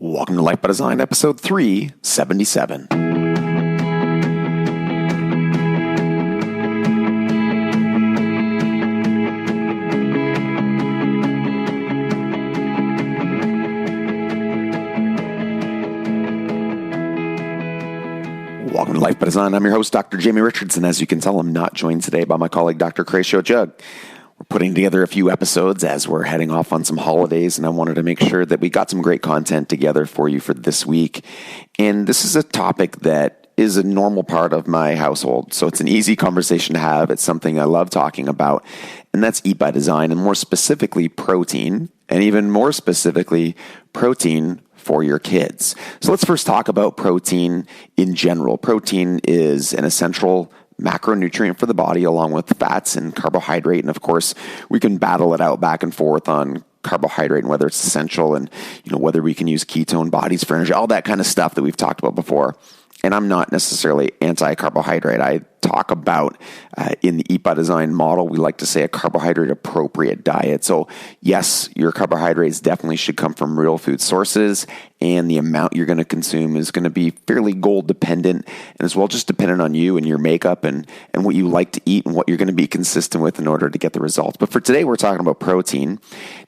Welcome to Life by Design, episode 377. Welcome to Life by Design. I'm your host, Dr. Jamie Richardson. As you can tell, I'm not joined today by my colleague, Dr. Cratio Jug. We're putting together a few episodes as we're heading off on some holidays, and I wanted to make sure that we got some great content together for you for this week. And this is a topic that is a normal part of my household, so it's an easy conversation to have. It's something I love talking about, and that's Eat by Design, and more specifically, protein, and even more specifically, protein for your kids. So let's first talk about protein in general. Protein is an essential macronutrient for the body, along with fats and carbohydrate. And of course, we can battle it out back and forth on carbohydrate and whether it's essential and, whether we can use ketone bodies for energy, all that kind of stuff that we've talked about before. And I'm not necessarily anti-carbohydrate. I talk about in the Eat by Design model, we like to say a carbohydrate appropriate diet. So yes, your carbohydrates definitely should come from real food sources, and the amount you're going to consume is going to be fairly goal dependent, and as well just dependent on you and your makeup and what you like to eat and what you're going to be consistent with in order to get the results. But for today, we're talking about protein.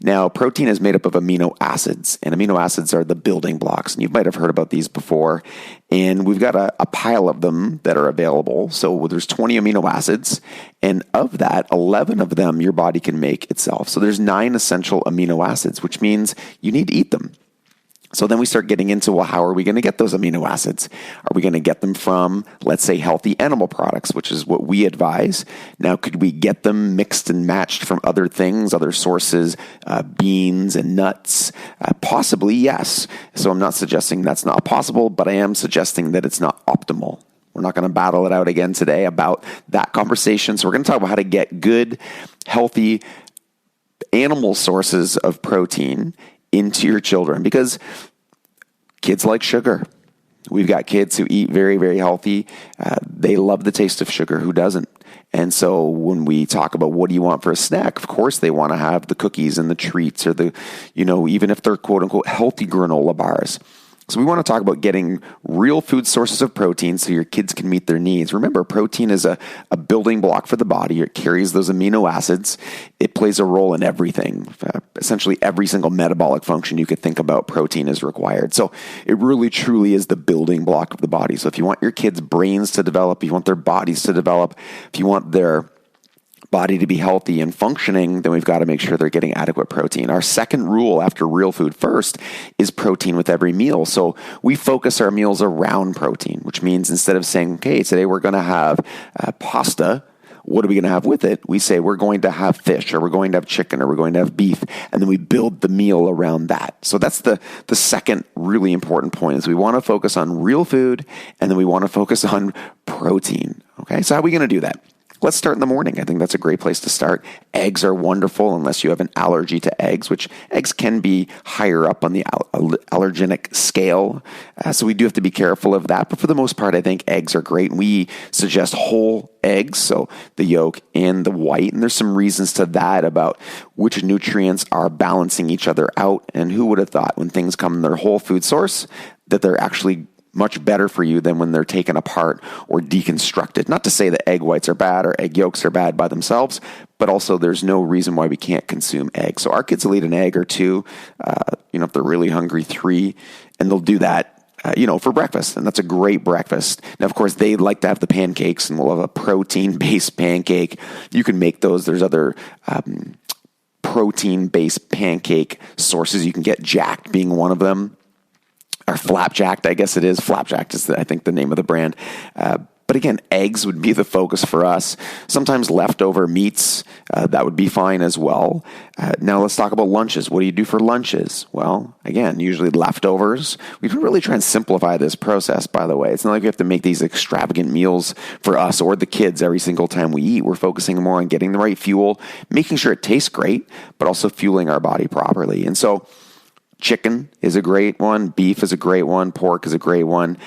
Now, protein is made up of amino acids, and amino acids are the building blocks, and you might have heard about these before. And we've got a pile of them that are available. So there's 20 amino acids, and of that, 11 of them your body can make itself. So there's 9 essential amino acids, which means you need to eat them. So then we start getting into, well, how are we going to get those amino acids? Are we going to get them from, let's say, healthy animal products, which is what we advise? Now, could we get them mixed and matched from other things, other sources, beans and nuts? Possibly, yes. So I'm not suggesting that's not possible, but I am suggesting that it's not optimal. We're not going to battle it out again today about that conversation. So we're going to talk about how to get good, healthy animal sources of protein into your children, because kids like sugar. We've got kids who eat very, very healthy. They love the taste of sugar. Who doesn't? And so when we talk about what do you want for a snack, of course they want to have the cookies and the treats or the, even if they're quote unquote healthy granola bars. So we want to talk about getting real food sources of protein so your kids can meet their needs. Remember, protein is a building block for the body. It carries those amino acids. It plays a role in everything. Essentially every single metabolic function you could think about, protein is required. So it really truly is the building block of the body. So if you want your kids' brains to develop, if you want their bodies to develop, if you want their body to be healthy and functioning, then we've got to make sure they're getting adequate protein. Our second rule after real food first is protein with every meal. So we focus our meals around protein, which means instead of saying, okay, today we're going to have pasta, what are we going to have with it? We say we're going to have fish, or we're going to have chicken, or we're going to have beef, and then we build the meal around that. So that's the second really important point, is we want to focus on real food, and then we want to focus on protein. Okay, so how are we going to do that? Let's start in the morning. I think that's a great place to start. Eggs are wonderful unless you have an allergy to eggs, which eggs can be higher up on the allergenic scale. So we do have to be careful of that. But for the most part, I think eggs are great. And we suggest whole eggs, so the yolk and the white. And there's some reasons to that about which nutrients are balancing each other out. And who would have thought when things come in their whole food source that they're actually much better for you than when they're taken apart or deconstructed. Not to say that egg whites are bad or egg yolks are bad by themselves, but also there's no reason why we can't consume eggs. So our kids will eat an egg or two, if they're really hungry, 3, and they'll do that, for breakfast. And that's a great breakfast. Now, of course, they like to have the pancakes, and we'll have a protein-based pancake. You can make those. There's other protein-based pancake sources. You can get Jacked being one of them. Or Flapjacked, I guess it is. Flapjacked is, I think, the name of the brand. But again, eggs would be the focus for us. Sometimes leftover meats, that would be fine as well. Now let's talk about lunches. What do you do for lunches? Well, again, usually leftovers. We can really try and simplify this process, by the way. It's not like we have to make these extravagant meals for us or the kids every single time we eat. We're focusing more on getting the right fuel, making sure it tastes great, but also fueling our body properly. And so chicken is a great one. Beef is a great one. Pork is a great one.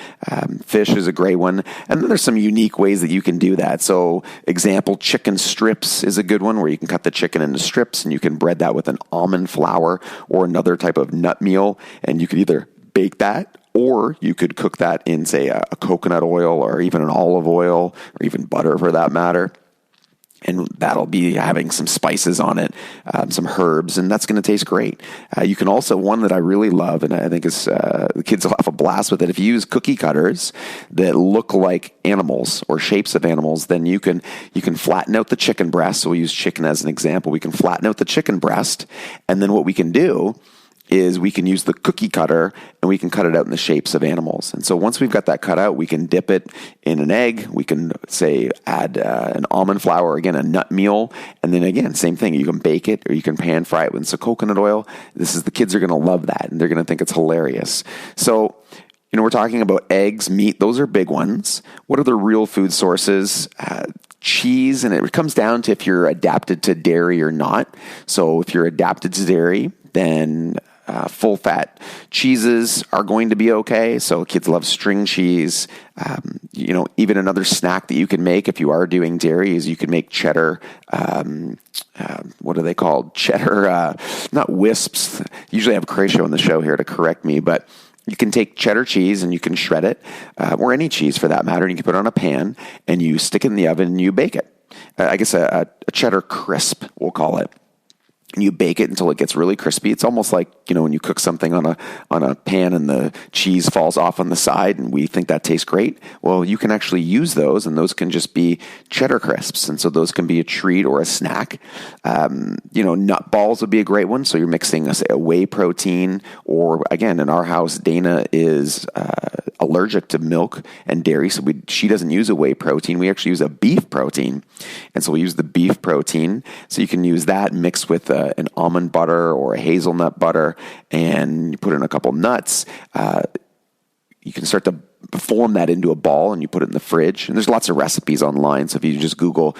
Fish is a great one. And then there's some unique ways that you can do that. So example, chicken strips is a good one where you can cut the chicken into strips and you can bread that with an almond flour or another type of nut meal. And you could either bake that, or you could cook that in, say, a coconut oil or even an olive oil or even butter for that matter. And that'll be having some spices on it, some herbs, and that's going to taste great. You can also, one that I really love, and I think is the kids will have a blast with it. If you use cookie cutters that look like animals or shapes of animals, then you can flatten out the chicken breast. So we'll use chicken as an example. We can flatten out the chicken breast, and then what we can do is we can use the cookie cutter and we can cut it out in the shapes of animals. And so once we've got that cut out, we can dip it in an egg. We can, say, add an almond flour, again, a nut meal. And then again, same thing. You can bake it or you can pan fry it with some coconut oil. The kids are going to love that and they're going to think it's hilarious. So, we're talking about eggs, meat. Those are big ones. What are the real food sources? Cheese, and it comes down to if you're adapted to dairy or not. So if you're adapted to dairy, then full-fat cheeses are going to be okay. So kids love string cheese. Even another snack that you can make if you are doing dairy is you can make cheddar. What are they called? Cheddar, not wisps. Usually I have Cratio on the show here to correct me, but you can take cheddar cheese and you can shred it, or any cheese for that matter, and you can put it on a pan and you stick it in the oven and you bake it. I guess a cheddar crisp, we'll call it. And you bake it until it gets really crispy. It's almost like, when you cook something on a pan and the cheese falls off on the side and we think that tastes great. Well, you can actually use those, and those can just be cheddar crisps. And so those can be a treat or a snack. Nut balls would be a great one. So you're mixing a whey protein, or again, in our house, Dana is allergic to milk and dairy. So she doesn't use a whey protein. We actually use a beef protein. And so we use the beef protein. So you can use that mixed with an almond butter or a hazelnut butter, and you put in a couple nuts. You can start to form that into a ball, and you put it in the fridge. And there's lots of recipes online. So if you just Google,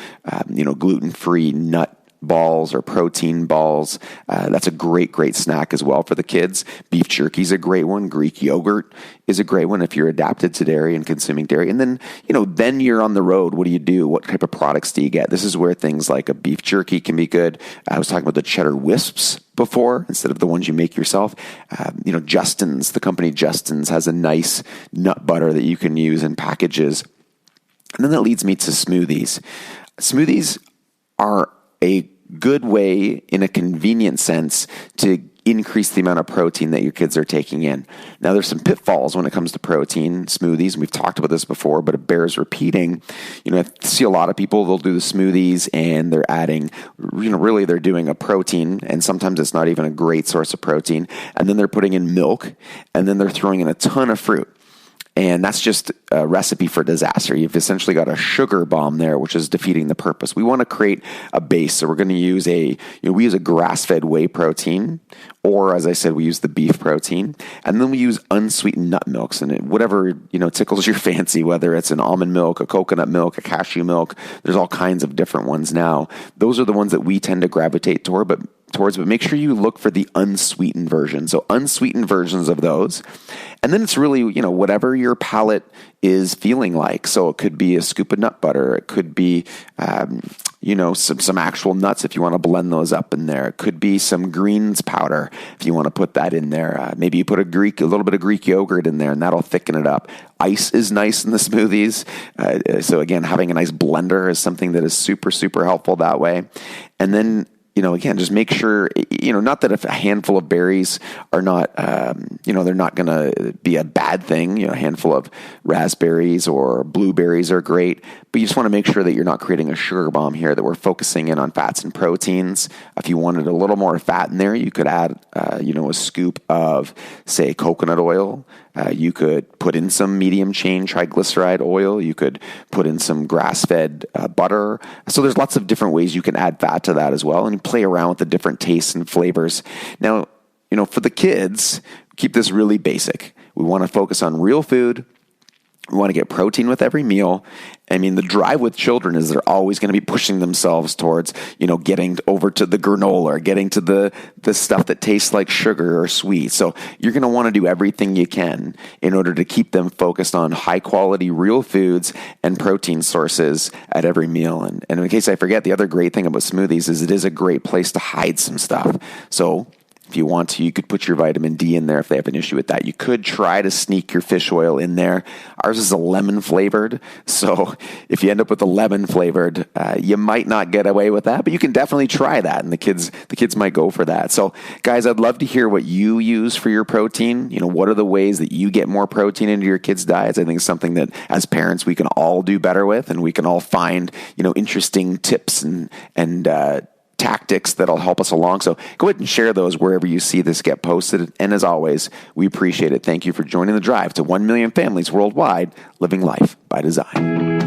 gluten-free nut balls or protein balls, that's a great snack as well for the kids. Beef jerky is a great one. Greek yogurt is a great one if you're adapted to dairy and consuming dairy. And then, then you're on the road. What do you do? What type of products do you get? This is where things like a beef jerky can be good. I was talking about the cheddar wisps before, instead of the ones you make yourself. Justin's, the company Justin's, has a nice nut butter that you can use in packages. And then that leads me to smoothies. Smoothies are a good way, in a convenient sense, to increase the amount of protein that your kids are taking in. Now, there's some pitfalls when it comes to protein smoothies, and we've talked about this before, but it bears repeating. I see a lot of people, they'll do the smoothies and they're adding, really they're doing a protein, and sometimes it's not even a great source of protein, and then they're putting in milk, and then they're throwing in a ton of fruit. And that's just a recipe for disaster. You've essentially got a sugar bomb there, which is defeating the purpose. We want to create a base. So we're going to use we use a grass-fed whey protein, or as I said, we use the beef protein. And then we use unsweetened nut milks, and whatever, tickles your fancy, whether it's an almond milk, a coconut milk, a cashew milk. There's all kinds of different ones now. Those are the ones that we tend to gravitate towards, but make sure you look for the unsweetened version. So unsweetened versions of those. And then it's really, whatever your palate is feeling like. So it could be a scoop of nut butter. It could be, some actual nuts if you want to blend those up in there. It could be some greens powder if you want to put that in there. Maybe you put a little bit of Greek yogurt in there, and that'll thicken it up. Ice is nice in the smoothies. So again, having a nice blender is something that is super, super helpful that way. And then, again, just make sure, not that if a handful of berries are not, they're not going to be a bad thing. A handful of raspberries or blueberries are great, but you just want to make sure that you're not creating a sugar bomb here, that we're focusing in on fats and proteins. If you wanted a little more fat in there, you could add, a scoop of, say, coconut oil. You could put in some medium chain triglyceride oil. You could put in some grass-fed butter. So there's lots of different ways you can add fat to that as well, and play around with the different tastes and flavors. Now, for the kids, keep this really basic. We want to focus on real food. We want to get protein with every meal. The drive with children is they're always going to be pushing themselves towards, getting over to the granola or getting to the stuff that tastes like sugar or sweet. So you're going to want to do everything you can in order to keep them focused on high quality, real foods and protein sources at every meal. And in case I forget, the other great thing about smoothies is it is a great place to hide some stuff. So If you want to, you could put your vitamin D in there if they have an issue with that. You could try to sneak your fish oil in there. Ours is a lemon flavored, so if you end up with a lemon flavored, you might not get away with that, but you can definitely try that, and the kids might go for that. So, guys, I'd love to hear what you use for your protein. What are the ways that you get more protein into your kids' diets? I think it's something that as parents we can all do better with, and we can all find interesting tips and tactics that'll help us along. So go ahead and share those wherever you see this get posted. And as always, we appreciate it. Thank you for joining the drive to 1 million families worldwide living life by design.